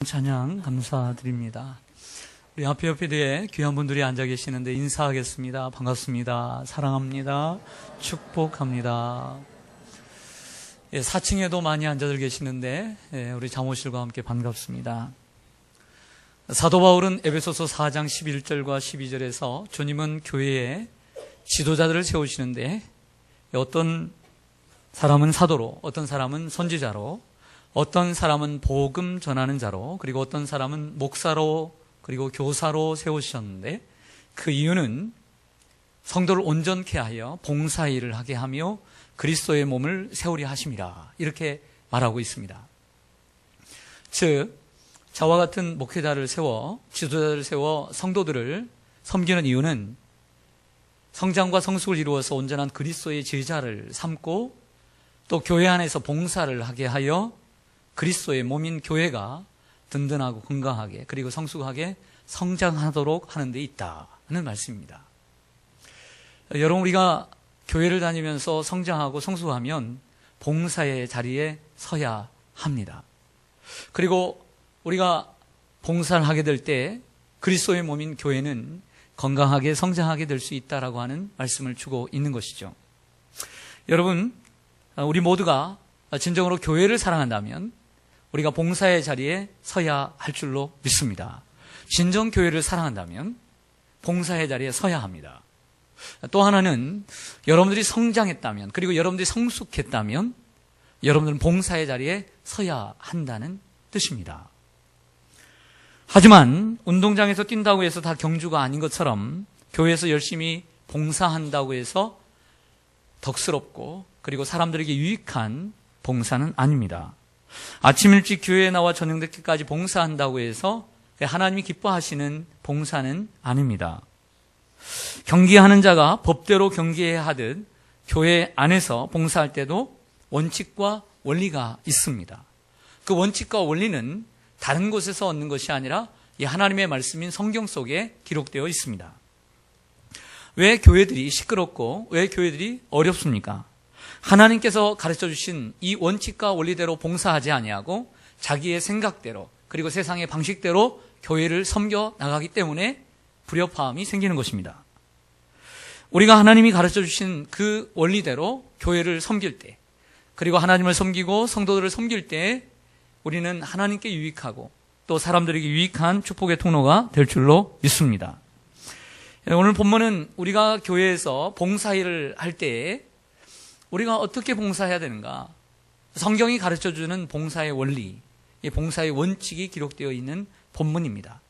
찬양 감사드립니다. 우리 앞에 옆에 뒤에 귀한 분들이 앉아 계시는데 인사하겠습니다. 반갑습니다. 사랑합니다. 축복합니다. 4층에도 많이 앉아들 계시는데 우리 장호실과 함께 반갑습니다. 사도 바울은 에베소서 4장 11절과 12절에서 주님은 교회에 지도자들을 세우시는데 어떤 사람은 사도로, 어떤 사람은 선지자로, 어떤 사람은 복음 전하는 자로, 그리고 어떤 사람은 목사로, 그리고 교사로 세우셨는데 그 이유는 성도를 온전케 하여 봉사일을 하게 하며 그리스도의 몸을 세우려 하심이라, 이렇게 말하고 있습니다. 즉 저와 같은 목회자를 세워, 지도자를 세워 성도들을 섬기는 이유는 성장과 성숙을 이루어서 온전한 그리스도의 제자를 삼고 또 교회 안에서 봉사를 하게 하여 그리스도의 몸인 교회가 든든하고 건강하게 그리고 성숙하게 성장하도록 하는 데 있다는 말씀입니다. 여러분, 우리가 교회를 다니면서 성장하고 성숙하면 봉사의 자리에 서야 합니다. 그리고 우리가 봉사를 하게 될 때 그리스도의 몸인 교회는 건강하게 성장하게 될 수 있다라고 하는 말씀을 주고 있는 것이죠. 여러분, 우리 모두가 진정으로 교회를 사랑한다면 우리가 봉사의 자리에 서야 할 줄로 믿습니다. 진정 교회를 사랑한다면 봉사의 자리에 서야 합니다. 또 하나는 여러분들이 성장했다면, 그리고 여러분들이 성숙했다면 여러분들은 봉사의 자리에 서야 한다는 뜻입니다. 하지만 운동장에서 뛴다고 해서 다 경주가 아닌 것처럼 교회에서 열심히 봉사한다고 해서 덕스럽고 그리고 사람들에게 유익한 봉사는 아닙니다. 아침 일찍 교회에 나와 저녁 늦게까지 봉사한다고 해서 하나님이 기뻐하시는 봉사는 아닙니다. 경기하는 자가 법대로 경기해야 하듯 교회 안에서 봉사할 때도 원칙과 원리가 있습니다. 그 원칙과 원리는 다른 곳에서 얻는 것이 아니라 이 하나님의 말씀인 성경 속에 기록되어 있습니다. 왜 교회들이 시끄럽고 왜 교회들이 어렵습니까? 하나님께서 가르쳐 주신 이 원칙과 원리대로 봉사하지 아니하고 자기의 생각대로 그리고 세상의 방식대로 교회를 섬겨 나가기 때문에 불협화음이 생기는 것입니다. 우리가 하나님이 가르쳐 주신 그 원리대로 교회를 섬길 때, 그리고 하나님을 섬기고 성도들을 섬길 때 우리는 하나님께 유익하고 또 사람들에게 유익한 축복의 통로가 될 줄로 믿습니다. 오늘 본문은 우리가 교회에서 봉사일을 할 때 우리가 어떻게 봉사해야 되는가, 성경이 가르쳐주는 봉사의 원리, 봉사의 원칙이 기록되어 있는 본문입니다.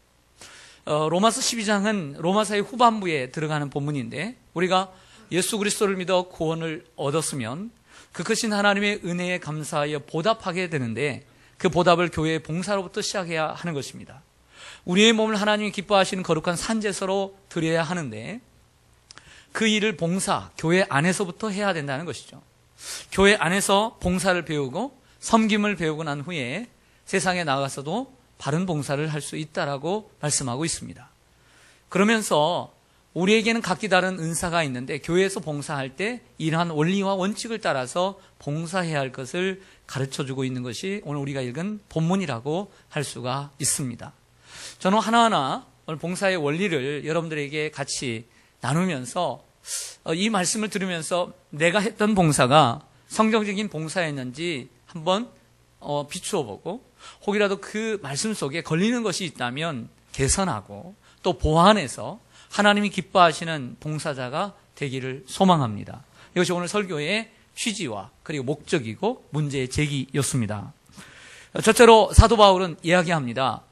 로마서 12장은 로마서의 후반부에 들어가는 본문인데 우리가 예수 그리스도를 믿어 구원을 얻었으면 그 크신 하나님의 은혜에 감사하여 보답하게 되는데 그 보답을 교회의 봉사로부터 시작해야 하는 것입니다. 우리의 몸을 하나님이 기뻐하시는 거룩한 산제사로 드려야 하는데 그 일을 봉사, 교회 안에서부터 해야 된다는 것이죠. 교회 안에서 봉사를 배우고 섬김을 배우고 난 후에 세상에 나가서도 바른 봉사를 할 수 있다라고 말씀하고 있습니다. 그러면서 우리에게는 각기 다른 은사가 있는데 교회에서 봉사할 때 이러한 원리와 원칙을 따라서 봉사해야 할 것을 가르쳐주고 있는 것이 오늘 우리가 읽은 본문이라고 할 수가 있습니다. 저는 하나하나 오늘 봉사의 원리를 여러분들에게 같이 나누면서 이 말씀을 들으면서 내가 했던 봉사가 성경적인 봉사였는지 한번 비추어 보고 혹이라도 그 말씀 속에 걸리는 것이 있다면 개선하고 또 보완해서 하나님이 기뻐하시는 봉사자가 되기를 소망합니다. 이것이 오늘 설교의 취지와 그리고 목적이고 문제의 제기였습니다. 첫째로 사도 바울은 이야기합니다.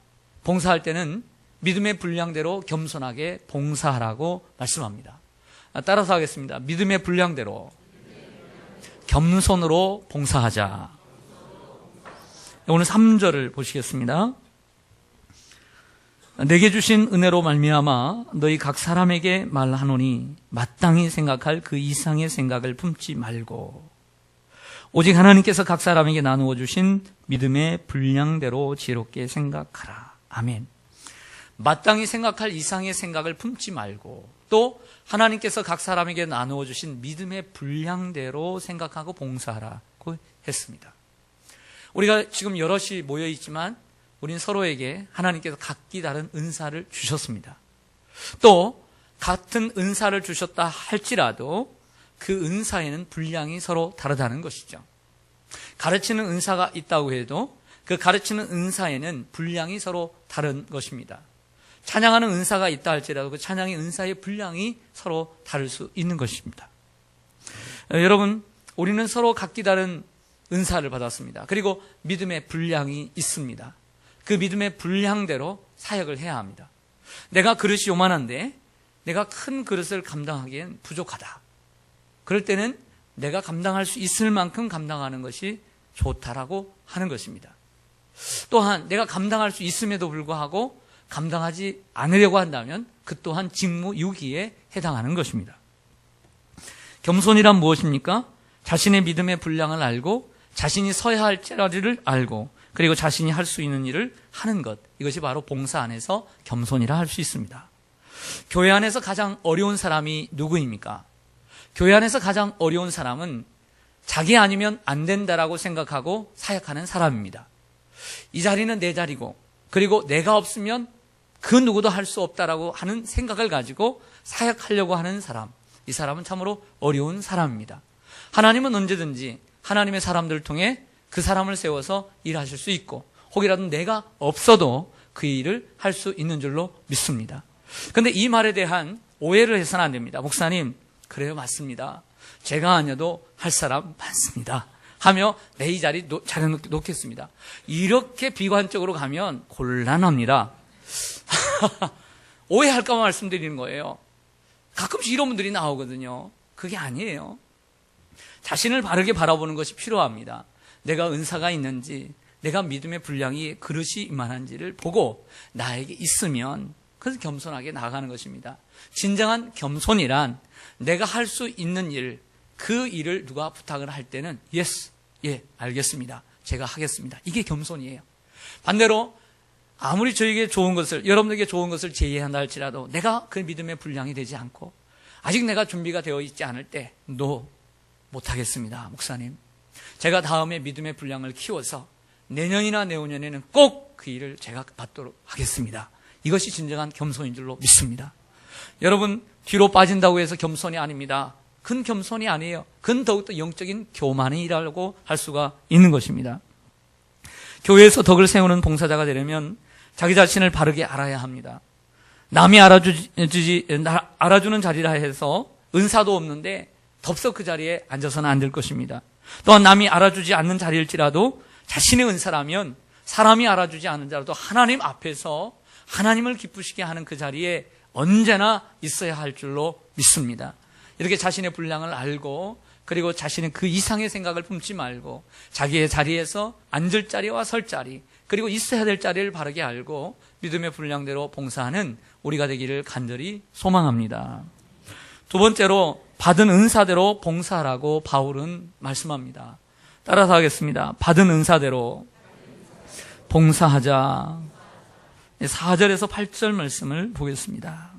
봉사할 때는 믿음의 분량대로 겸손하게 봉사하라고 말씀합니다. 따라서 하겠습니다. 믿음의 분량대로 겸손으로 봉사하자. 오늘 3절을 보시겠습니다. 내게 주신 은혜로 말미암아 너희 각 사람에게 말하노니 마땅히 생각할 그 이상의 생각을 품지 말고 오직 하나님께서 각 사람에게 나누어 주신 믿음의 분량대로 지혜롭게 생각하라. 아멘. 마땅히 생각할 이상의 생각을 품지 말고 또 하나님께서 각 사람에게 나누어 주신 믿음의 분량대로 생각하고 봉사하라고 했습니다. 우리가 지금 여럿이 모여 있지만 우린 서로에게 하나님께서 각기 다른 은사를 주셨습니다. 또 같은 은사를 주셨다 할지라도 그 은사에는 분량이 서로 다르다는 것이죠. 가르치는 은사가 있다고 해도 그 가르치는 은사에는 분량이 서로 다른 것입니다. 찬양하는 은사가 있다 할지라도 그 찬양의 은사의 분량이 서로 다를 수 있는 것입니다. 여러분, 우리는 서로 각기 다른 은사를 받았습니다. 그리고 믿음의 분량이 있습니다. 그 믿음의 분량대로 사역을 해야 합니다. 내가 그릇이 요만한데 내가 큰 그릇을 감당하기엔 부족하다. 그럴 때는 내가 감당할 수 있을 만큼 감당하는 것이 좋다라고 하는 것입니다. 또한 내가 감당할 수 있음에도 불구하고 감당하지 않으려고 한다면 그 또한 직무유기에 해당하는 것입니다. 겸손이란 무엇입니까? 자신의 믿음의 분량을 알고 자신이 서야 할 자리를 알고 그리고 자신이 할 수 있는 일을 하는 것, 이것이 바로 봉사 안에서 겸손이라 할 수 있습니다. 교회 안에서 가장 어려운 사람이 누구입니까? 교회 안에서 가장 어려운 사람은 자기 아니면 안 된다라고 생각하고 사역하는 사람입니다. 이 자리는 내 자리고 그리고 내가 없으면 그 누구도 할 수 없다라고 하는 생각을 가지고 사역하려고 하는 사람, 이 사람은 참으로 어려운 사람입니다. 하나님은 언제든지 하나님의 사람들을 통해 그 사람을 세워서 일하실 수 있고 혹이라도 내가 없어도 그 일을 할 수 있는 줄로 믿습니다. 그런데 이 말에 대한 오해를 해서는 안 됩니다. 목사님, 그래요, 맞습니다. 제가 아니어도 할 사람 많습니다 하며 내 이 자리 차려놓겠습니다. 이렇게 비관적으로 가면 곤란합니다. 오해할까 봐 말씀드리는 거예요. 가끔씩 이런 분들이 나오거든요. 그게 아니에요. 자신을 바르게 바라보는 것이 필요합니다. 내가 은사가 있는지, 내가 믿음의 분량이 그릇이 이만한지를 보고 나에게 있으면 그래서 겸손하게 나아가는 것입니다. 진정한 겸손이란 내가 할 수 있는 일, 그 일을 누가 부탁을 할 때는 yes, 예, 알겠습니다, 제가 하겠습니다, 이게 겸손이에요. 반대로 아무리 저에게 좋은 것을, 여러분에게 좋은 것을 제의한다 할지라도 내가 그 믿음의 분량이 되지 않고 아직 내가 준비가 되어 있지 않을 때 no, 못하겠습니다, 목사님. 제가 다음에 믿음의 분량을 키워서 내년이나 내후년에는 꼭 그 일을 제가 받도록 하겠습니다. 이것이 진정한 겸손인 줄로 믿습니다. 여러분, 뒤로 빠진다고 해서 겸손이 아닙니다. 그건 겸손이 아니에요. 그건 더욱더 영적인 교만이라고 할 수가 있는 것입니다. 교회에서 덕을 세우는 봉사자가 되려면 자기 자신을 바르게 알아야 합니다. 남이 알아주는 자리라 해서 은사도 없는데 덥석 그 자리에 앉아서는 안 될 것입니다. 또한 남이 알아주지 않는 자리일지라도 자신의 은사라면 사람이 알아주지 않는 자라도 하나님 앞에서 하나님을 기쁘시게 하는 그 자리에 언제나 있어야 할 줄로 믿습니다. 이렇게 자신의 분량을 알고 그리고 자신의 그 이상의 생각을 품지 말고 자기의 자리에서 앉을 자리와 설 자리 그리고 있어야 될 자리를 바르게 알고 믿음의 분량대로 봉사하는 우리가 되기를 간절히 소망합니다. 두 번째로 받은 은사대로 봉사하라고 바울은 말씀합니다. 따라서 하겠습니다. 받은 은사대로 봉사하자. 4절에서 8절 말씀을 보겠습니다.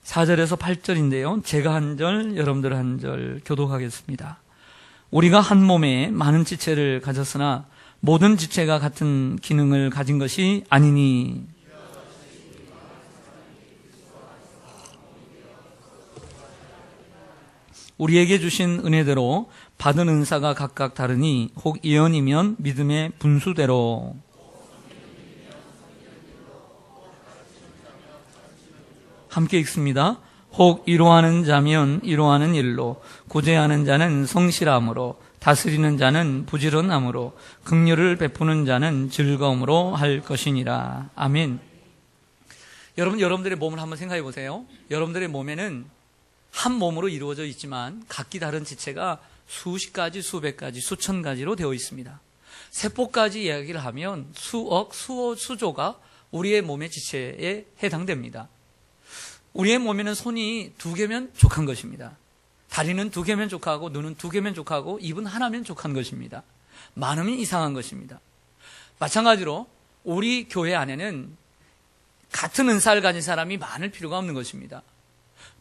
4절에서 8절인데요. 제가 한 절, 여러분들 한 절 교독하겠습니다. 우리가 한 몸에 많은 지체를 가졌으나 모든 지체가 같은 기능을 가진 것이 아니니 우리에게 주신 은혜대로 받은 은사가 각각 다르니 혹 예언이면 믿음의 분수대로 함께 읽습니다. 혹 위로하는 자면 위로하는 일로 구제하는 자는 성실함으로 다스리는 자는 부지런함으로 긍휼을 베푸는 자는 즐거움으로 할 것이니라. 아멘. 여러분들의 몸을 한번 생각해 보세요. 여러분들의 몸에는 한 몸으로 이루어져 있지만 각기 다른 지체가 수십 가지, 수백 가지, 수천 가지로 되어 있습니다. 세포까지 이야기를 하면 수억, 수조가 우리의 몸의 지체에 해당됩니다. 우리의 몸에는 손이 2개면 족한 것입니다. 다리는 2개면 족하고 눈은 2개면 족하고 입은 하나면 족한 것입니다. 많으면 이상한 것입니다. 마찬가지로 우리 교회 안에는 같은 은사를 가진 사람이 많을 필요가 없는 것입니다.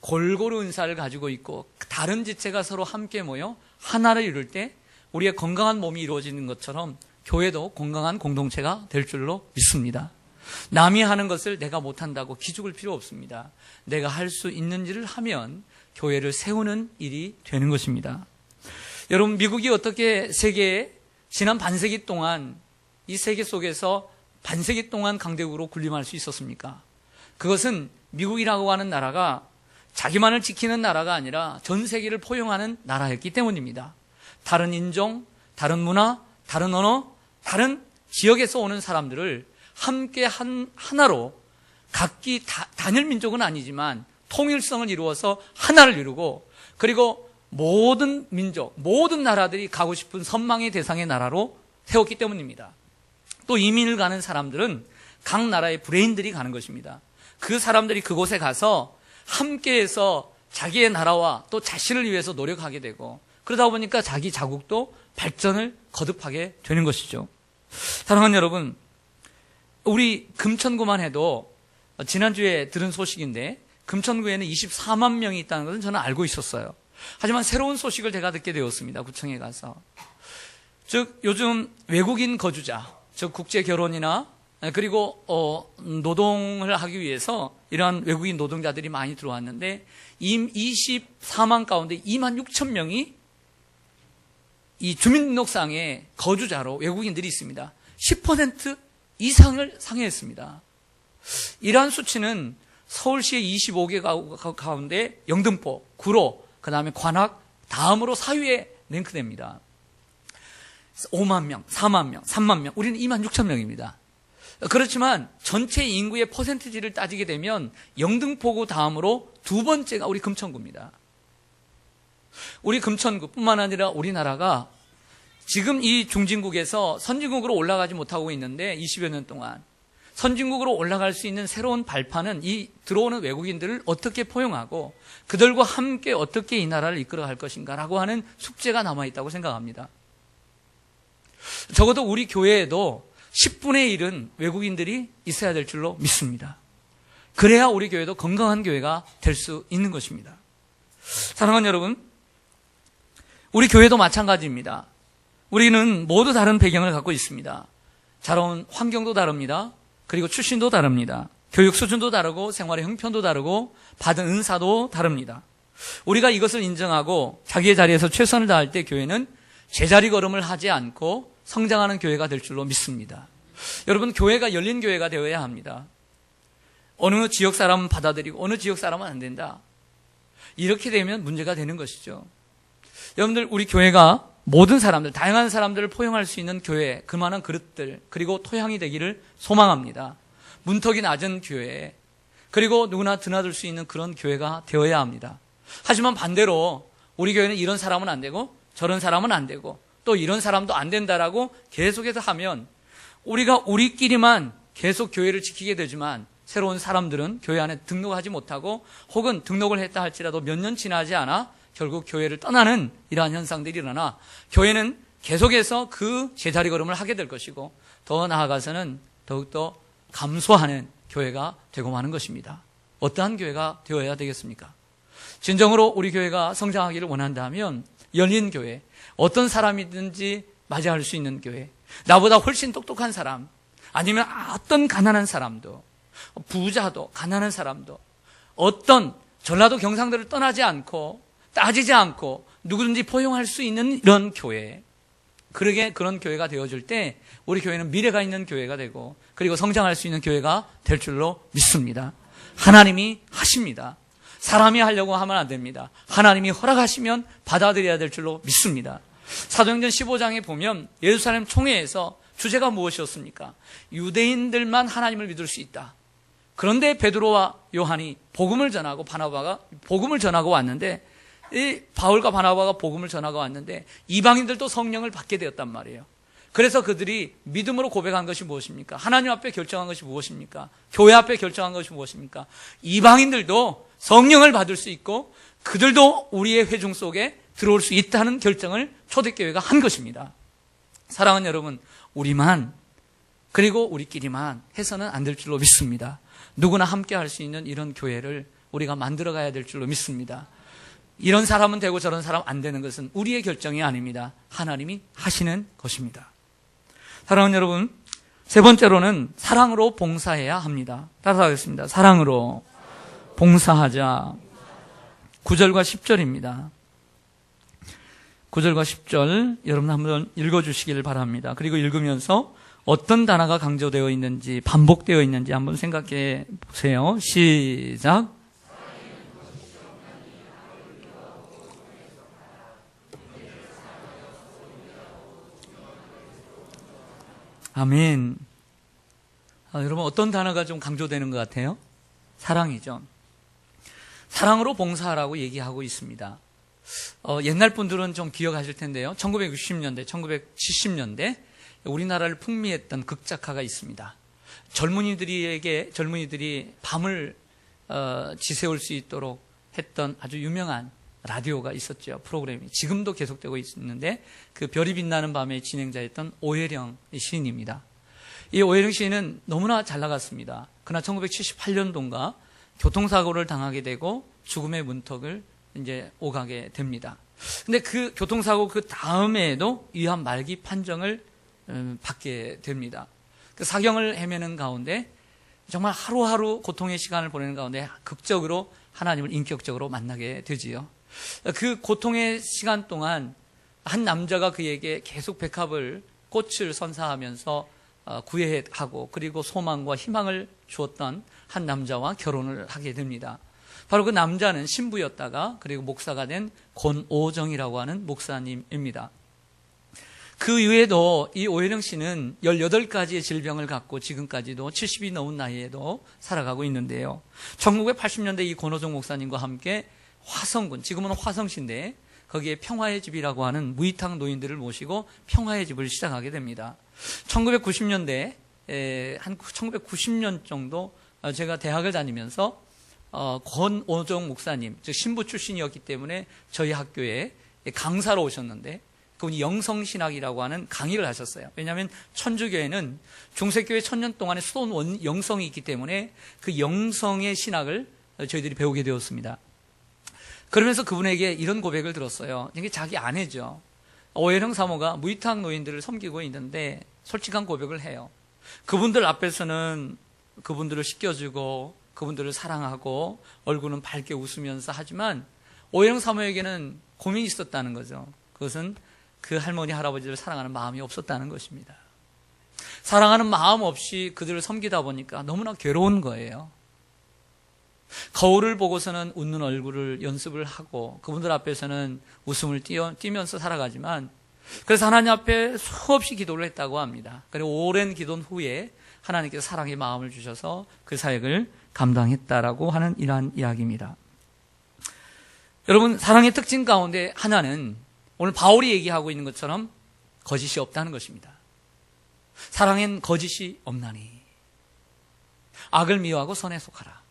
골고루 은사를 가지고 있고 다른 지체가 서로 함께 모여 하나를 이룰 때 우리의 건강한 몸이 이루어지는 것처럼 교회도 건강한 공동체가 될 줄로 믿습니다. 남이 하는 것을 내가 못한다고 기죽을 필요 없습니다. 내가 할 수 있는 일을 하면 교회를 세우는 일이 되는 것입니다. 여러분, 미국이 어떻게 지난 반세기 동안 이 세계 속에서 반세기 동안 강대국으로 군림할 수 있었습니까? 그것은 미국이라고 하는 나라가 자기만을 지키는 나라가 아니라 전 세계를 포용하는 나라였기 때문입니다. 다른 인종, 다른 문화, 다른 언어, 다른 지역에서 오는 사람들을 함께 하나로 각기 단일 민족은 아니지만 통일성을 이루어서 하나를 이루고, 그리고 모든 민족, 모든 나라들이 가고 싶은 선망의 대상의 나라로 세웠기 때문입니다. 또 이민을 가는 사람들은 각 나라의 브레인들이 가는 것입니다. 그 사람들이 그곳에 가서 함께해서 자기의 나라와 또 자신을 위해서 노력하게 되고, 그러다 보니까 자기 자국도 발전을 거듭하게 되는 것이죠. 사랑하는 여러분, 우리 금천구만 해도 지난주에 들은 소식인데 금천구에는 24만 명이 있다는 것은 저는 알고 있었어요. 하지만 새로운 소식을 제가 듣게 되었습니다. 구청에 가서. 즉 요즘 외국인 거주자, 즉 국제 결혼이나 그리고 노동을 하기 위해서 이러한 외국인 노동자들이 많이 들어왔는데 24만 가운데 2만 6천 명이 이 주민등록상에 거주자로 외국인들이 있습니다. 10% 이상을 상회했습니다. 이러한 수치는 서울시의 25개 가운데 영등포, 구로, 그 다음에 관악, 다음으로 4위에 랭크됩니다. 5만 명, 4만 명, 3만 명, 우리는 2만 6천 명입니다. 그렇지만 전체 인구의 퍼센티지를 따지게 되면 영등포구 다음으로 두 번째가 우리 금천구입니다. 우리 금천구뿐만 아니라 우리나라가 지금 이 중진국에서 선진국으로 올라가지 못하고 있는데 20여 년 동안 선진국으로 올라갈 수 있는 새로운 발판은 이 들어오는 외국인들을 어떻게 포용하고 그들과 함께 어떻게 이 나라를 이끌어갈 것인가라고 하는 숙제가 남아있다고 생각합니다. 적어도 우리 교회에도 10분의 1은 외국인들이 있어야 될 줄로 믿습니다. 그래야 우리 교회도 건강한 교회가 될 수 있는 것입니다. 사랑하는 여러분, 우리 교회도 마찬가지입니다. 우리는 모두 다른 배경을 갖고 있습니다. 자라온 환경도 다릅니다. 그리고 출신도 다릅니다. 교육 수준도 다르고 생활의 형편도 다르고 받은 은사도 다릅니다. 우리가 이것을 인정하고 자기의 자리에서 최선을 다할 때 교회는 제자리 걸음을 하지 않고 성장하는 교회가 될 줄로 믿습니다. 여러분, 교회가 열린 교회가 되어야 합니다. 어느 지역 사람은 받아들이고 어느 지역 사람은 안 된다. 이렇게 되면 문제가 되는 것이죠. 여러분들, 우리 교회가 모든 사람들, 다양한 사람들을 포용할 수 있는 교회, 그만한 그릇들, 그리고 토양이 되기를 소망합니다. 문턱이 낮은 교회, 그리고 누구나 드나들 수 있는 그런 교회가 되어야 합니다. 하지만 반대로 우리 교회는 이런 사람은 안 되고 저런 사람은 안 되고 또 이런 사람도 안 된다라고 계속해서 하면 우리가 우리끼리만 계속 교회를 지키게 되지만 새로운 사람들은 교회 안에 등록하지 못하고 혹은 등록을 했다 할지라도 몇 년 지나지 않아 결국 교회를 떠나는 이러한 현상들이 일어나 교회는 계속해서 그 제자리 걸음을 하게 될 것이고 더 나아가서는 더욱더 감소하는 교회가 되고 마는 것입니다. 어떠한 교회가 되어야 되겠습니까? 진정으로 우리 교회가 성장하기를 원한다면 열린 교회, 어떤 사람이든지 맞이할 수 있는 교회, 나보다 훨씬 똑똑한 사람, 아니면 어떤 가난한 사람도, 부자도 가난한 사람도, 어떤 전라도 경상도를 떠나지 않고 따지지 않고 누구든지 포용할 수 있는 이런 교회, 그런 교회가 되어줄 때 우리 교회는 미래가 있는 교회가 되고 그리고 성장할 수 있는 교회가 될 줄로 믿습니다. 하나님이 하십니다. 사람이 하려고 하면 안 됩니다. 하나님이 허락하시면 받아들여야 될 줄로 믿습니다. 사도행전 15장에 보면 예루살렘 총회에서 주제가 무엇이었습니까? 유대인들만 하나님을 믿을 수 있다. 그런데 베드로와 요한이 복음을 전하고 바나바가 복음을 전하고 왔는데 이 바울과 바나바가 복음을 전하고 왔는데 이방인들도 성령을 받게 되었단 말이에요. 그래서 그들이 믿음으로 고백한 것이 무엇입니까? 하나님 앞에 결정한 것이 무엇입니까? 교회 앞에 결정한 것이 무엇입니까? 이방인들도 성령을 받을 수 있고 그들도 우리의 회중 속에 들어올 수 있다는 결정을 초대교회가 한 것입니다. 사랑하는 여러분, 우리만 그리고 우리끼리만 해서는 안 될 줄로 믿습니다. 누구나 함께 할 수 있는 이런 교회를 우리가 만들어가야 될 줄로 믿습니다. 이런 사람은 되고 저런 사람 안 되는 것은 우리의 결정이 아닙니다. 하나님이 하시는 것입니다. 사랑하는 여러분, 세 번째로는 사랑으로 봉사해야 합니다. 따라하겠습니다. 사랑으로 봉사하자. 9절과 10절입니다. 9절과 10절 여러분 한번 읽어주시길 바랍니다. 그리고 읽으면서 어떤 단어가 강조되어 있는지, 반복되어 있는지 한번 생각해 보세요. 시작. 아멘. 여러분 어떤 단어가 좀 강조되는 것 같아요? 사랑이죠. 사랑으로 봉사하라고 얘기하고 있습니다. 옛날 분들은 좀 기억하실 텐데요. 1960년대, 1970년대 우리나라를 풍미했던 극작가가 있습니다. 젊은이들이 밤을 지새울 수 있도록 했던 아주 유명한 라디오가 있었죠. 프로그램이 지금도 계속되고 있는데 그 별이 빛나는 밤의 진행자였던 오혜령 시인입니다. 이 오혜령 시인은 너무나 잘 나갔습니다. 그러나 1978년도인가 교통사고를 당하게 되고 죽음의 문턱을 이제 오가게 됩니다. 근데 그 교통사고 그 다음에도 위암 말기 판정을 받게 됩니다. 그 사경을 헤매는 가운데 정말 하루하루 고통의 시간을 보내는 가운데 극적으로 하나님을 인격적으로 만나게 되지요. 그 고통의 시간 동안 한 남자가 그에게 계속 꽃을 선사하면서 구애하고 그리고 소망과 희망을 주었던 한 남자와 결혼을 하게 됩니다. 바로 그 남자는 신부였다가 그리고 목사가 된 권오정이라고 하는 목사님입니다. 그 이후에도 이 오혜령 씨는 18가지의 질병을 갖고 지금까지도 70이 넘은 나이에도 살아가고 있는데요. 1980년대 이 권오정 목사님과 함께 화성군, 지금은 화성시인데 거기에 평화의 집이라고 하는 무이탁 노인들을 모시고 평화의 집을 시작하게 됩니다. 1990년대, 한 1990년 정도 제가 대학을 다니면서 권오정 목사님, 즉 신부 출신이었기 때문에 저희 학교에 강사로 오셨는데 그분이 영성신학이라고 하는 강의를 하셨어요. 왜냐하면 천주교회는 중세교회 1000년 동안의 수도원 영성이 있기 때문에 그 영성의 신학을 저희들이 배우게 되었습니다. 그러면서 그분에게 이런 고백을 들었어요. 이게 자기 아내죠. 오혜령 사모가 무이탁 노인들을 섬기고 있는데 솔직한 고백을 해요. 그분들 앞에서는 그분들을 씻겨주고 그분들을 사랑하고 얼굴은 밝게 웃으면서 하지만 오혜령 사모에게는 고민이 있었다는 거죠. 그것은 그 할머니 할아버지를 사랑하는 마음이 없었다는 것입니다. 사랑하는 마음 없이 그들을 섬기다 보니까 너무나 괴로운 거예요. 거울을 보고서는 웃는 얼굴을 연습을 하고 그분들 앞에서는 웃음을 띠면서 살아가지만 그래서 하나님 앞에 수없이 기도를 했다고 합니다. 그리고 오랜 기도 후에 하나님께서 사랑의 마음을 주셔서 그 사역을 감당했다라고 하는 이러한 이야기입니다. 여러분, 사랑의 특징 가운데 하나는 오늘 바울이 얘기하고 있는 것처럼 거짓이 없다는 것입니다. 사랑엔 거짓이 없나니 악을 미워하고 선에 속하라.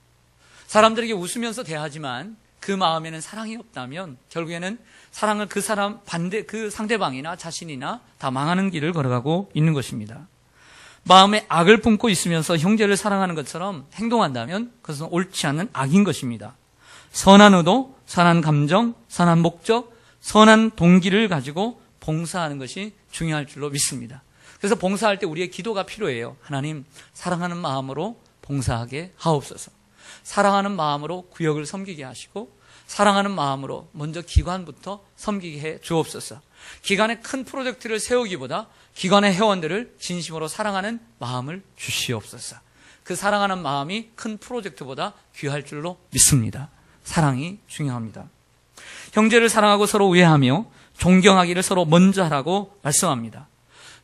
사람들에게 웃으면서 대하지만 그 마음에는 사랑이 없다면 결국에는 사랑을 그 상대방이나 자신이나 다 망하는 길을 걸어가고 있는 것입니다. 마음에 악을 품고 있으면서 형제를 사랑하는 것처럼 행동한다면 그것은 옳지 않은 악인 것입니다. 선한 의도, 선한 감정, 선한 목적, 선한 동기를 가지고 봉사하는 것이 중요할 줄로 믿습니다. 그래서 봉사할 때 우리의 기도가 필요해요. 하나님, 사랑하는 마음으로 봉사하게 하옵소서. 사랑하는 마음으로 구역을 섬기게 하시고 사랑하는 마음으로 먼저 기관부터 섬기게 해 주옵소서. 기관의 큰 프로젝트를 세우기보다 기관의 회원들을 진심으로 사랑하는 마음을 주시옵소서. 그 사랑하는 마음이 큰 프로젝트보다 귀할 줄로 믿습니다. 사랑이 중요합니다. 형제를 사랑하고 서로 우애하며 존경하기를 서로 먼저 하라고 말씀합니다.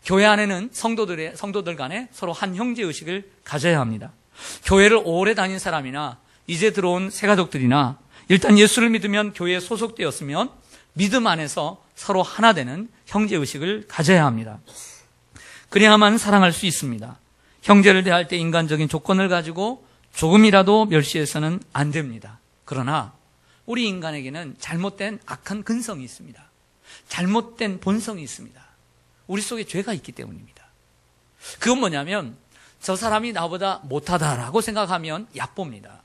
교회 안에는 성도들 간에 서로 한 형제의식을 가져야 합니다. 교회를 오래 다닌 사람이나 이제 들어온 새가족들이나 일단 예수를 믿으면 교회에 소속되었으면 믿음 안에서 서로 하나 되는 형제의식을 가져야 합니다. 그래야만 사랑할 수 있습니다. 형제를 대할 때 인간적인 조건을 가지고 조금이라도 멸시해서는 안 됩니다. 그러나 우리 인간에게는 잘못된 악한 근성이 있습니다. 잘못된 본성이 있습니다. 우리 속에 죄가 있기 때문입니다. 그건 뭐냐면 저 사람이 나보다 못하다라고 생각하면 얕봅니다.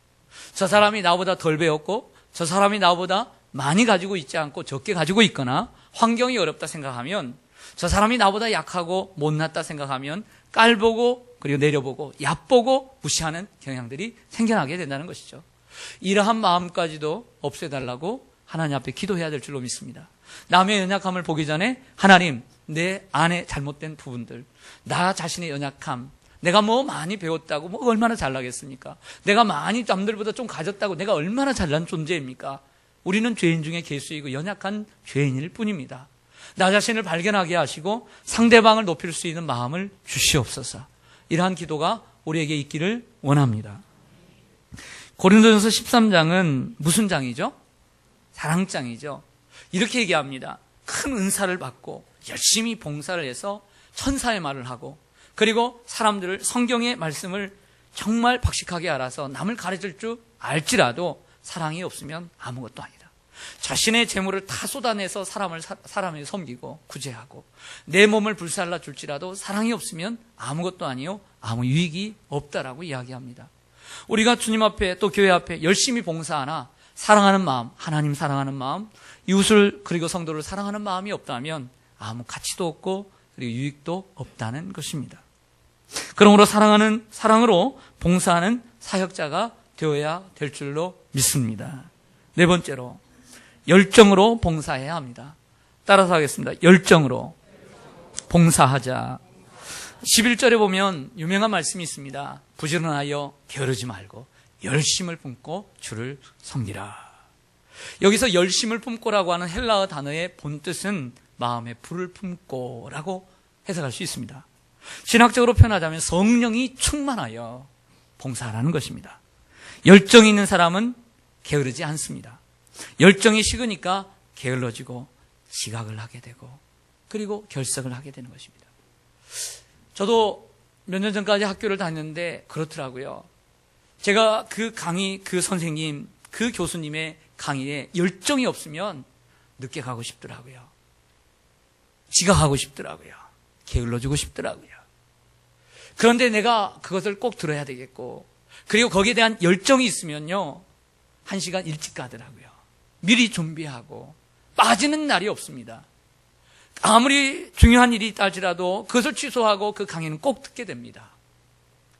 저 사람이 나보다 덜 배웠고 저 사람이 나보다 많이 가지고 있지 않고 적게 가지고 있거나 환경이 어렵다 생각하면 저 사람이 나보다 약하고 못났다 생각하면 깔보고 그리고 내려보고 얕보고 무시하는 경향들이 생겨나게 된다는 것이죠. 이러한 마음까지도 없애달라고 하나님 앞에 기도해야 될 줄로 믿습니다. 남의 연약함을 보기 전에 하나님, 내 안에 잘못된 부분들, 나 자신의 연약함, 내가 뭐 많이 배웠다고 뭐 얼마나 잘나겠습니까? 내가 많이 남들보다 좀 가졌다고 내가 얼마나 잘난 존재입니까? 우리는 죄인 중에 괴수이고 연약한 죄인일 뿐입니다. 나 자신을 발견하게 하시고 상대방을 높일 수 있는 마음을 주시옵소서. 이러한 기도가 우리에게 있기를 원합니다. 고린도전서 13장은 무슨 장이죠? 사랑장이죠. 이렇게 얘기합니다. 큰 은사를 받고 열심히 봉사를 해서 천사의 말을 하고 그리고 사람들을 성경의 말씀을 정말 박식하게 알아서 남을 가르칠 줄 알지라도 사랑이 없으면 아무것도 아니다. 자신의 재물을 다 쏟아내서 사람을 섬기고 구제하고 내 몸을 불살라 줄지라도 사랑이 없으면 아무것도 아니요 아무 유익이 없다라고 이야기합니다. 우리가 주님 앞에 또 교회 앞에 열심히 봉사하나 사랑하는 마음, 하나님 사랑하는 마음, 이웃을 그리고 성도를 사랑하는 마음이 없다면 아무 가치도 없고 그리고 유익도 없다는 것입니다. 그러므로 사랑으로 봉사하는 사역자가 되어야 될 줄로 믿습니다. 네 번째로 열정으로 봉사해야 합니다. 따라서 하겠습니다. 열정으로 봉사하자. 11절에 보면 유명한 말씀이 있습니다. 부지런하여 게으르지 말고 열심을 품고 주를 섬기라. 여기서 열심을 품고라고 하는 헬라어 단어의 본뜻은 마음에 불을 품고라고 해석할 수 있습니다. 신학적으로 표현하자면 성령이 충만하여 봉사하라는 것입니다. 열정이 있는 사람은 게으르지 않습니다. 열정이 식으니까 게을러지고 지각을 하게 되고 그리고 결석을 하게 되는 것입니다. 저도 몇 년 전까지 학교를 다녔는데 그렇더라고요. 제가 그 강의, 그 선생님, 그 교수님의 강의에 열정이 없으면 늦게 가고 싶더라고요. 지각하고 싶더라고요. 게을러지고 싶더라고요. 그런데 내가 그것을 꼭 들어야 되겠고 그리고 거기에 대한 열정이 있으면요 1시간 일찍 가더라고요. 미리 준비하고 빠지는 날이 없습니다. 아무리 중요한 일이 있다 할지라도 그것을 취소하고 그 강의는 꼭 듣게 됩니다.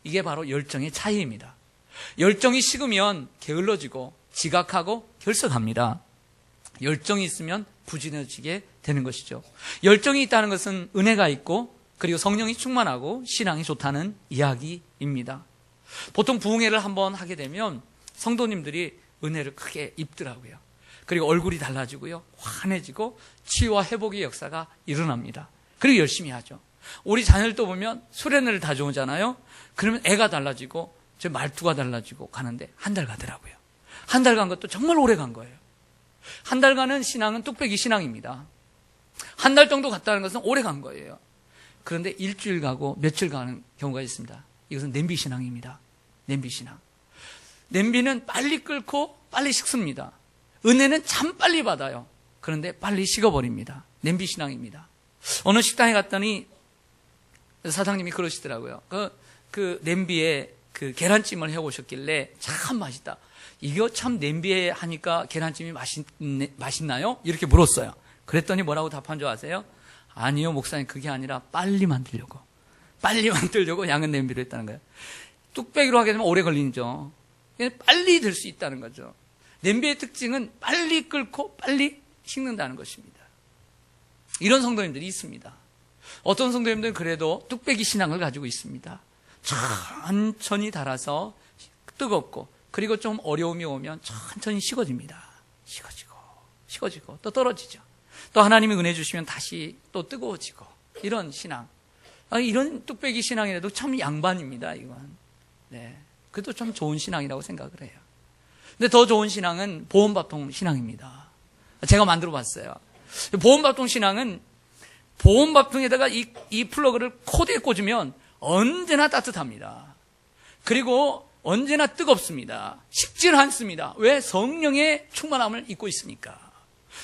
이게 바로 열정의 차이입니다. 열정이 식으면 게을러지고 지각하고 결석합니다. 열정이 있으면 부지런해지게 되는 것이죠. 열정이 있다는 것은 은혜가 있고 그리고 성령이 충만하고 신앙이 좋다는 이야기입니다. 보통 부흥회를 한번 하게 되면 성도님들이 은혜를 크게 입더라고요. 그리고 얼굴이 달라지고요. 환해지고 치유와 회복의 역사가 일어납니다. 그리고 열심히 하죠. 우리 자녀들도 보면 수련회를 다녀오잖아요. 그러면 애가 달라지고 제 말투가 달라지고 가는데 한 달 가더라고요. 한 달 간 것도 정말 오래 간 거예요. 한 달 가는 신앙은 뚝배기 신앙입니다. 한 달 정도 갔다는 것은 오래 간 거예요. 그런데 일주일 가고 며칠 가는 경우가 있습니다. 이것은 냄비 신앙입니다. 냄비 신앙. 냄비는 빨리 끓고 빨리 식습니다. 은혜는 참 빨리 받아요. 그런데 빨리 식어버립니다. 냄비 신앙입니다. 어느 식당에 갔더니 사장님이 그러시더라고요. 그 냄비에 그 계란찜을 해오셨길래 참 맛있다. 이거 참 냄비에 하니까 계란찜이 맛있나요? 이렇게 물었어요. 그랬더니 뭐라고 답한 줄 아세요? 아니요, 목사님, 그게 아니라 빨리 만들려고 양은 냄비로 했다는 거예요. 뚝배기로 하게 되면 오래 걸리죠. 빨리 될 수 있다는 거죠. 냄비의 특징은 빨리 끓고 빨리 식는다는 것입니다. 이런 성도님들이 있습니다. 어떤 성도님들은 그래도 뚝배기 신앙을 가지고 있습니다. 천천히 달아서 뜨겁고 그리고 좀 어려움이 오면 천천히 식어집니다. 식어지고 또 떨어지죠. 또 하나님이 은혜 주시면 다시 또 뜨거워지고 이런 신앙. 이런 뚝배기 신앙이라도 참 양반입니다. 이건. 네, 그래도 참 좋은 신앙이라고 생각을 해요. 근데 더 좋은 신앙은 보온밥통 신앙입니다. 제가 만들어 봤어요. 보온밥통 신앙은 보온밥통에다가 이 플러그를 코드에 꽂으면 언제나 따뜻합니다. 그리고 언제나 뜨겁습니다. 식질 않습니다. 왜? 성령의 충만함을 입고 있으니까.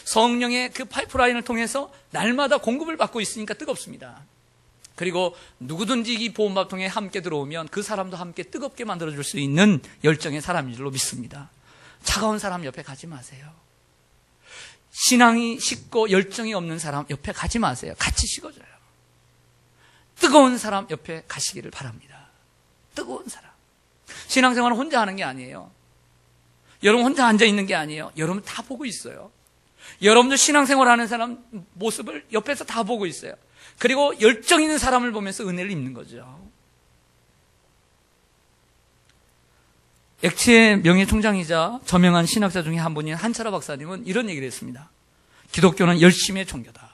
성령의 그 파이프라인을 통해서 날마다 공급을 받고 있으니까 뜨겁습니다. 그리고 누구든지 이 보온밥통에 함께 들어오면 그 사람도 함께 뜨겁게 만들어줄 수 있는 열정의 사람인 줄로 믿습니다. 차가운 사람 옆에 가지 마세요. 신앙이 식고 열정이 없는 사람 옆에 가지 마세요. 같이 식어져요. 뜨거운 사람 옆에 가시기를 바랍니다. 뜨거운 사람. 신앙생활은 혼자 하는 게 아니에요. 여러분 혼자 앉아있는 게 아니에요. 여러분 다 보고 있어요. 여러분도 신앙생활하는 사람 모습을 옆에서 다 보고 있어요. 그리고 열정 있는 사람을 보면서 은혜를 입는 거죠. 액치의 명예총장이자 저명한 신학자 중에 한 분인 한철아 박사님은 이런 얘기를 했습니다. 기독교는 열심의 종교다.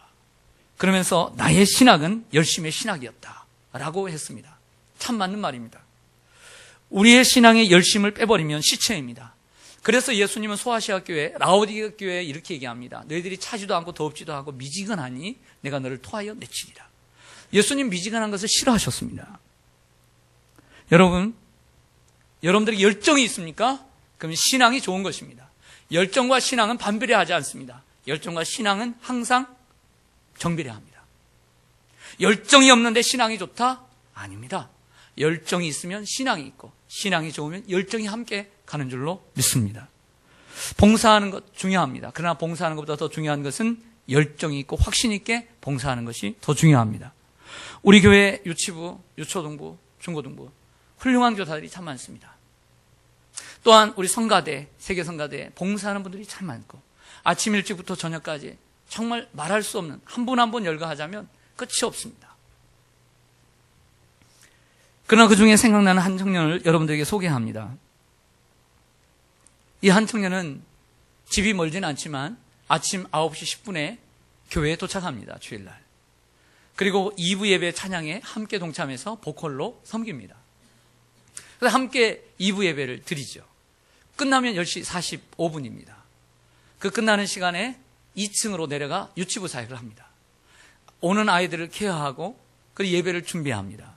그러면서 나의 신학은 열심의 신학이었다 라고 했습니다. 참 맞는 말입니다. 우리의 신앙의 열심을 빼버리면 시체입니다. 그래서 예수님은 소아시아 교회, 라오디게 교회에 이렇게 얘기합니다. 너희들이 차지도 않고 덥지도 않고 미지근하니 내가 너를 토하여 내치리라. 예수님 미지근한 것을 싫어하셨습니다. 여러분들에게 열정이 있습니까? 그럼 신앙이 좋은 것입니다. 열정과 신앙은 반비례하지 않습니다. 열정과 신앙은 항상 정비례합니다. 열정이 없는데 신앙이 좋다? 아닙니다. 열정이 있으면 신앙이 있고 신앙이 좋으면 열정이 함께 가는 줄로 믿습니다. 봉사하는 것 중요합니다. 그러나 봉사하는 것보다 더 중요한 것은 열정이 있고 확신 있게 봉사하는 것이 더 중요합니다. 우리 교회 유치부, 유초등부, 중고등부 훌륭한 교사들이 참 많습니다. 또한 우리 성가대, 세계성가대 봉사하는 분들이 참 많고 아침 일찍부터 저녁까지 정말 말할 수 없는 한 분 한 분 열거하자면 끝이 없습니다. 그러나 그 중에 생각나는 한 청년을 여러분들에게 소개합니다. 이 한 청년은 집이 멀진 않지만 아침 9시 10분에 교회에 도착합니다. 주일날. 그리고 2부 예배 찬양에 함께 동참해서 보컬로 섬깁니다. 그래서 함께 2부 예배를 드리죠. 끝나면 10시 45분입니다. 그 끝나는 시간에 2층으로 내려가 유치부 사역을 합니다. 오는 아이들을 케어하고 그리고 예배를 준비합니다.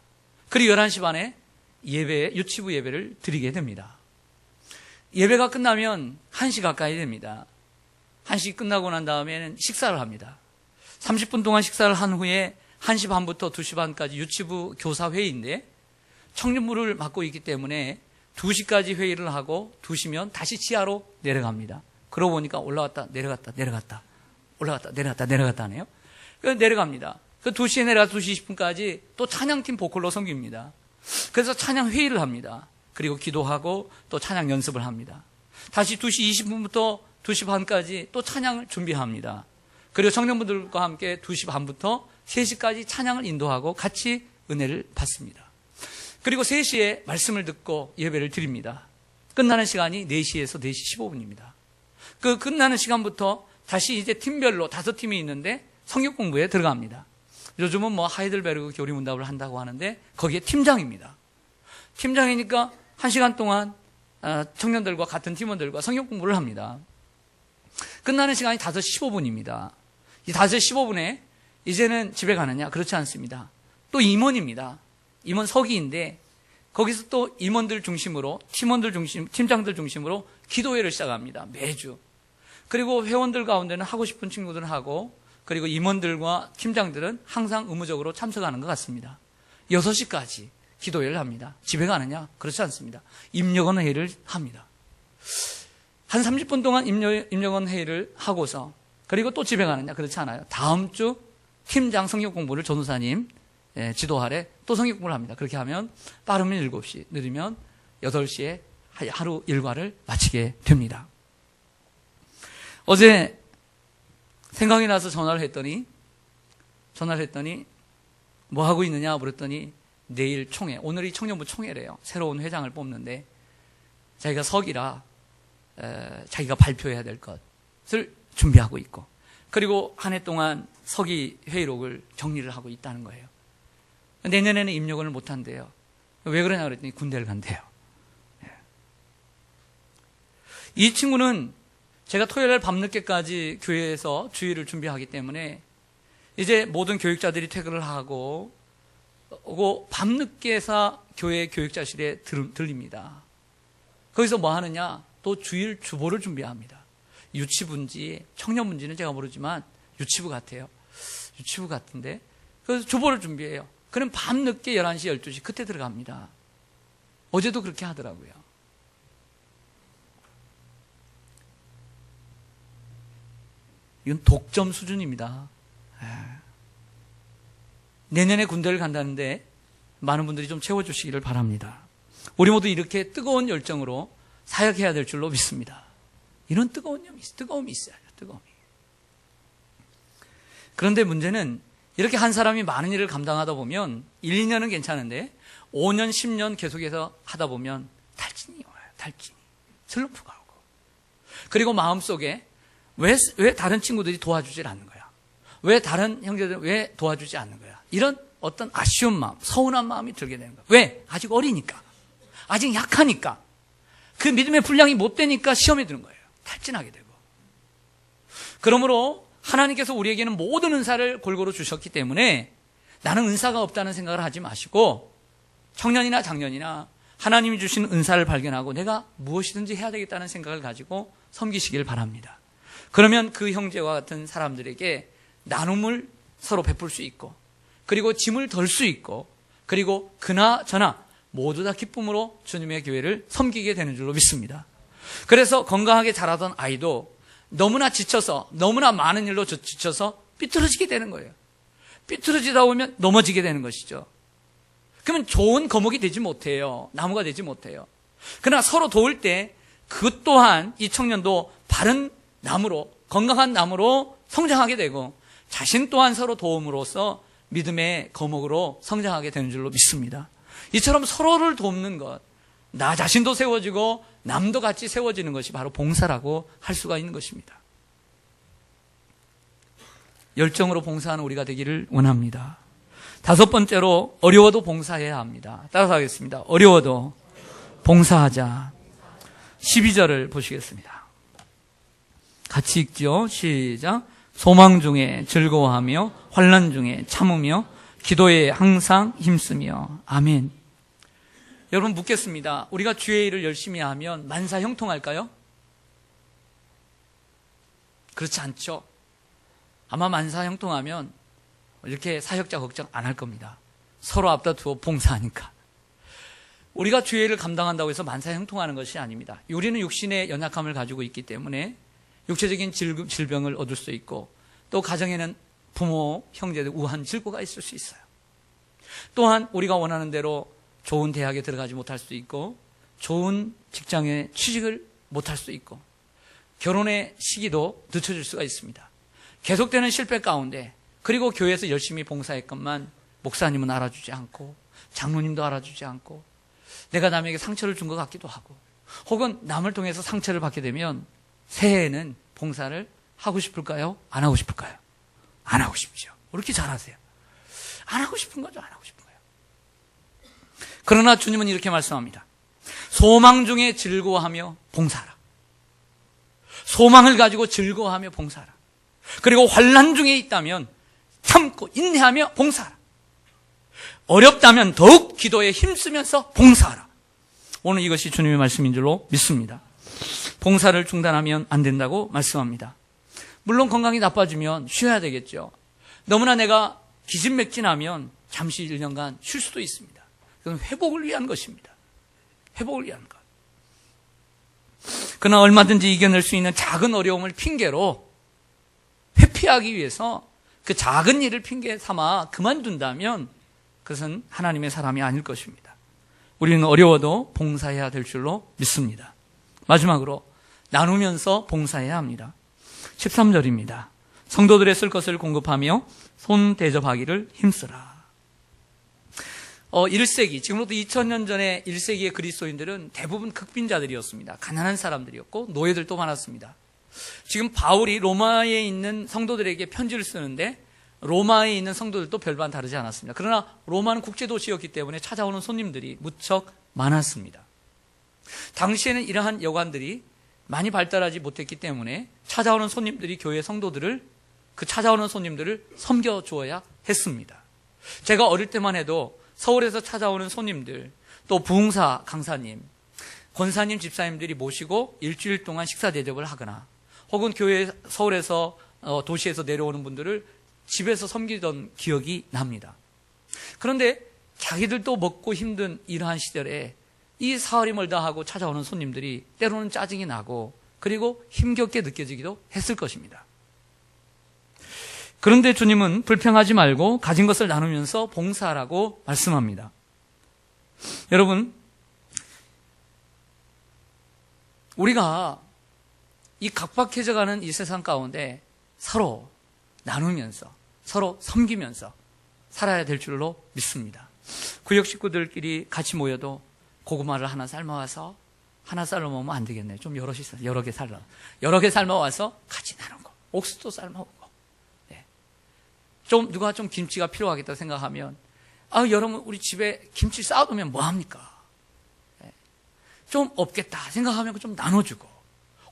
그리고 11시 반에 유치부 예배를 드리게 됩니다. 예배가 끝나면 1시 가까이 됩니다. 1시 끝나고 난 다음에는 식사를 합니다. 30분 동안 식사를 한 후에 1시 반부터 2시 반까지 유치부 교사 회의인데 청년부를 맡고 있기 때문에 2시까지 회의를 하고 2시면 다시 지하로 내려갑니다. 그러고 보니까 올라갔다 내려갔다 내려갔다 올라갔다 내려갔다 내려갔다 하네요. 그래서 내려갑니다. 그 2시에 내려가서 2시 20분까지 또 찬양팀 보컬로 섬깁니다. 그래서 찬양 회의를 합니다. 그리고 기도하고 또 찬양 연습을 합니다. 다시 2시 20분부터 2시 반까지 또 찬양을 준비합니다. 그리고 청년분들과 함께 2시 반부터 3시까지 찬양을 인도하고 같이 은혜를 받습니다. 그리고 3시에 말씀을 듣고 예배를 드립니다. 끝나는 시간이 4시에서 4시 15분입니다. 그 끝나는 시간부터 다시 이제 팀별로 5팀이 있는데 성경 공부에 들어갑니다. 요즘은 하이델베르그 교리문답을 한다고 하는데 거기에 팀장입니다. 팀장이니까 1시간 동안 청년들과 같은 팀원들과 성경 공부를 합니다. 끝나는 시간이 5시 15분입니다. 이 5시 15분에 이제는 집에 가느냐? 그렇지 않습니다. 또 임원입니다. 임원 서기인데 거기서 또 임원들 중심으로 팀장들 중심으로 기도회를 시작합니다. 매주. 그리고 회원들 가운데는 하고 싶은 친구들은 하고 그리고 임원들과 팀장들은 항상 의무적으로 참석하는 것 같습니다. 6시까지 기도회를 합니다. 집에 가느냐? 그렇지 않습니다. 임력원 회의를 합니다. 한 30분 동안 임력원 회의를 하고서 그리고 또 집에 가느냐? 그렇지 않아요. 다음 주 팀장 성경 공부를 전도사님 지도 아래 또 성경 공부를 합니다. 그렇게 하면 빠르면 7시, 느리면 8시에 하루 일과를 마치게 됩니다. 어제 생각이 나서 전화를 했더니 뭐 하고 있느냐 물었더니 내일 총회, 오늘이 청년부 총회래요. 새로운 회장을 뽑는데 자기가 서기라 자기가 발표해야 될 것을 준비하고 있고 그리고 한 해 동안 서기 회의록을 정리를 하고 있다는 거예요. 내년에는 임력원을 못 한대요. 왜 그러냐 그랬더니 군대를 간대요. 이 친구는 제가 토요일 날 밤늦게까지 교회에서 주일을 준비하기 때문에 이제 모든 교육자들이 퇴근을 하고 밤늦게서 교회 교육자실에 들립니다. 거기서 뭐 하느냐? 또 주일 주보를 준비합니다. 유치부인지 청년부인지는 제가 모르지만 유치부 같아요. 유치부 같은데 그래서 주보를 준비해요. 그럼 밤늦게 11시, 12시 그때 들어갑니다. 어제도 그렇게 하더라고요. 이건 독점 수준입니다. 내년에 군대를 간다는데 많은 분들이 좀 채워주시기를 바랍니다. 우리 모두 이렇게 뜨거운 열정으로 사역해야 될 줄로 믿습니다. 이런 뜨거움이 있어야죠. 뜨거움이. 그런데 문제는 이렇게 한 사람이 많은 일을 감당하다 보면 1, 2년은 괜찮은데 5년, 10년 계속해서 하다 보면 탈진이 와요. 탈진이. 슬럼프가 오고. 그리고 마음속에 왜 다른 친구들이 도와주질 않는 거야? 왜 다른 형제들은 왜 도와주지 않는 거야? 이런 어떤 아쉬운 마음, 서운한 마음이 들게 되는 거야. 왜? 아직 어리니까. 아직 약하니까. 그 믿음의 분량이 못 되니까 시험에 드는 거예요. 탈진하게 되고. 그러므로 하나님께서 우리에게는 모든 은사를 골고루 주셨기 때문에 나는 은사가 없다는 생각을 하지 마시고 청년이나 장년이나 하나님이 주신 은사를 발견하고 내가 무엇이든지 해야 되겠다는 생각을 가지고 섬기시길 바랍니다. 그러면 그 형제와 같은 사람들에게 나눔을 서로 베풀 수 있고 그리고 짐을 덜 수 있고 그리고 그나저나 모두 다 기쁨으로 주님의 교회를 섬기게 되는 줄로 믿습니다. 그래서 건강하게 자라던 아이도 너무나 지쳐서 너무나 많은 일로 지쳐서 삐뚤어지게 되는 거예요. 삐뚤어지다 보면 넘어지게 되는 것이죠. 그러면 좋은 거목이 되지 못해요. 나무가 되지 못해요. 그러나 서로 도울 때 그것 또한 이 청년도 바른 나무로 건강한 나무로 성장하게 되고 자신 또한 서로 도움으로써 믿음의 거목으로 성장하게 되는 줄로 믿습니다. 이처럼 서로를 돕는 것, 나 자신도 세워지고 남도 같이 세워지는 것이 바로 봉사라고 할 수가 있는 것입니다. 열정으로 봉사하는 우리가 되기를 원합니다. 5번째로 어려워도 봉사해야 합니다. 따라서 하겠습니다. 어려워도 봉사하자. 12절을 보시겠습니다. 같이 읽죠. 시작. 소망 중에 즐거워하며 환난 중에 참으며 기도에 항상 힘쓰며. 아멘. 여러분 묻겠습니다. 우리가 주의 일을 열심히 하면 만사 형통할까요? 그렇지 않죠. 아마 만사 형통하면 이렇게 사역자 걱정 안 할 겁니다. 서로 앞다투어 봉사하니까. 우리가 주의 일을 감당한다고 해서 만사 형통하는 것이 아닙니다. 우리는 육신의 연약함을 가지고 있기 때문에 육체적인 질병을 얻을 수 있고 또 가정에는 부모, 형제들 우한 질고가 있을 수 있어요. 또한 우리가 원하는 대로 좋은 대학에 들어가지 못할 수도 있고 좋은 직장에 취직을 못할 수도 있고 결혼의 시기도 늦춰질 수가 있습니다. 계속되는 실패 가운데 그리고 교회에서 열심히 봉사했건만 목사님은 알아주지 않고 장로님도 알아주지 않고 내가 남에게 상처를 준 것 같기도 하고 혹은 남을 통해서 상처를 받게 되면 새해에는 봉사를 하고 싶을까요? 안 하고 싶을까요? 안 하고 싶죠. 왜 이렇게 잘하세요? 안 하고 싶은 거죠. 안 하고 싶은 거예요. 그러나 주님은 이렇게 말씀합니다. 소망 중에 즐거워하며 봉사하라. 소망을 가지고 즐거워하며 봉사하라. 그리고 환난 중에 있다면 참고 인내하며 봉사하라. 어렵다면 더욱 기도에 힘쓰면서 봉사하라. 오늘 이것이 주님의 말씀인 줄로 믿습니다. 봉사를 중단하면 안 된다고 말씀합니다. 물론 건강이 나빠지면 쉬어야 되겠죠. 너무나 내가 기진맥진하면 잠시 1년간 쉴 수도 있습니다. 그건 회복을 위한 것입니다. 회복을 위한 것. 그러나 얼마든지 이겨낼 수 있는 작은 어려움을 핑계로 회피하기 위해서 그 작은 일을 핑계 삼아 그만둔다면 그것은 하나님의 사람이 아닐 것입니다. 우리는 어려워도 봉사해야 될 줄로 믿습니다. 마지막으로 나누면서 봉사해야 합니다. 13절입니다. 성도들의 쓸 것을 공급하며 손 대접하기를 힘쓰라. 1세기, 지금부터 2000년 전에 1세기의 그리스도인들은 대부분 극빈자들이었습니다. 가난한 사람들이었고 노예들도 많았습니다. 지금 바울이 로마에 있는 성도들에게 편지를 쓰는데 로마에 있는 성도들도 별반 다르지 않았습니다. 그러나 로마는 국제도시였기 때문에 찾아오는 손님들이 무척 많았습니다. 당시에는 이러한 여관들이 많이 발달하지 못했기 때문에 찾아오는 손님들이 교회 성도들을 그 찾아오는 손님들을 섬겨주어야 했습니다. 제가 어릴 때만 해도 서울에서 찾아오는 손님들 또 부흥사 강사님, 권사님, 집사님들이 모시고 일주일 동안 식사 대접을 하거나 혹은 교회 서울에서 도시에서 내려오는 분들을 집에서 섬기던 기억이 납니다. 그런데 자기들도 먹고 힘든 이러한 시절에 이 사흘이 멀다 하고 찾아오는 손님들이 때로는 짜증이 나고 그리고 힘겹게 느껴지기도 했을 것입니다. 그런데 주님은 불평하지 말고 가진 것을 나누면서 봉사하라고 말씀합니다. 여러분, 우리가 이 각박해져가는 이 세상 가운데 서로 나누면서 서로 섬기면서 살아야 될 줄로 믿습니다. 구역 식구들끼리 같이 모여도 고구마를 하나 삶아와서 하나 삶아 먹으면 안 되겠네. 좀 여러 개 삶아와서 같이 나누고 옥수도 삶아오고, 누가 좀 김치가 필요하겠다 생각하면, 여러분 우리 집에 김치 쌓아두면 뭐합니까? 좀 없겠다 생각하면 좀 나눠주고,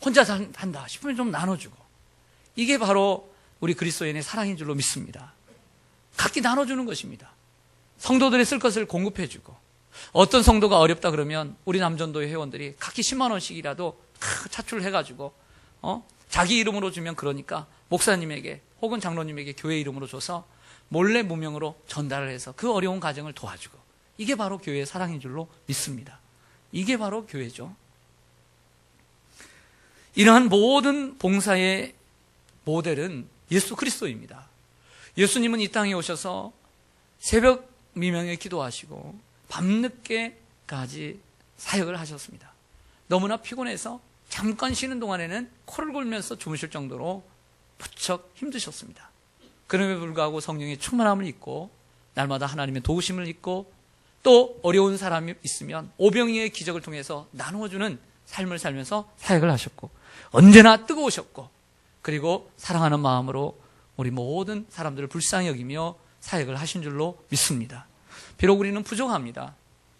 혼자 산다 싶으면 좀 나눠주고, 이게 바로 우리 그리스도인의 사랑인 줄로 믿습니다. 각기 나눠주는 것입니다. 성도들이 쓸 것을 공급해주고, 어떤 성도가 어렵다 그러면 우리 남전도의 회원들이 각기 10만 원씩이라도 차출해가지고 자기 이름으로 주면, 그러니까 목사님에게 혹은 장로님에게 교회 이름으로 줘서 몰래 무명으로 전달을 해서 그 어려운 가정을 도와주고, 이게 바로 교회의 사랑인 줄로 믿습니다. 이게 바로 교회죠. 이러한 모든 봉사의 모델은 예수 그리스도입니다. 예수님은 이 땅에 오셔서 새벽 미명에 기도하시고 밤늦게까지 사역을 하셨습니다. 너무나 피곤해서 잠깐 쉬는 동안에는 코를 골면서 주무실 정도로 무척 힘드셨습니다. 그럼에도 불구하고 성령의 충만함을 입고 날마다 하나님의 도우심을 입고 또 어려운 사람이 있으면 오병이의 기적을 통해서 나누어주는 삶을 살면서 사역을 하셨고, 언제나 뜨거우셨고, 그리고 사랑하는 마음으로 우리 모든 사람들을 불쌍히 여기며 사역을 하신 줄로 믿습니다. 비록 우리는 부족합니다.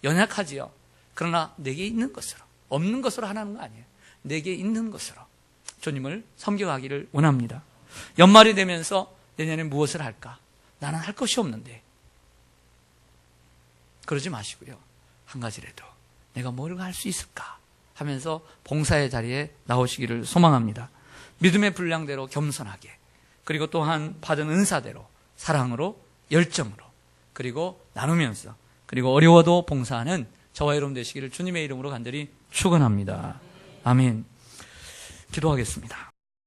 연약하지요. 그러나 내게 있는 것으로, 없는 것으로 하나는 거 아니에요. 내게 있는 것으로 주님을 섬겨가기를 원합니다. 연말이 되면서 내년에 무엇을 할까? 나는 할 것이 없는데. 그러지 마시고요. 한 가지라도 내가 뭘 할 수 있을까 하면서 봉사의 자리에 나오시기를 소망합니다. 믿음의 분량대로 겸손하게, 그리고 또한 받은 은사대로 사랑으로, 열정으로, 그리고 나누면서, 그리고 어려워도 봉사하는 저와 여러분 되시기를 주님의 이름으로 간절히 축원합니다. 아멘. 기도하겠습니다.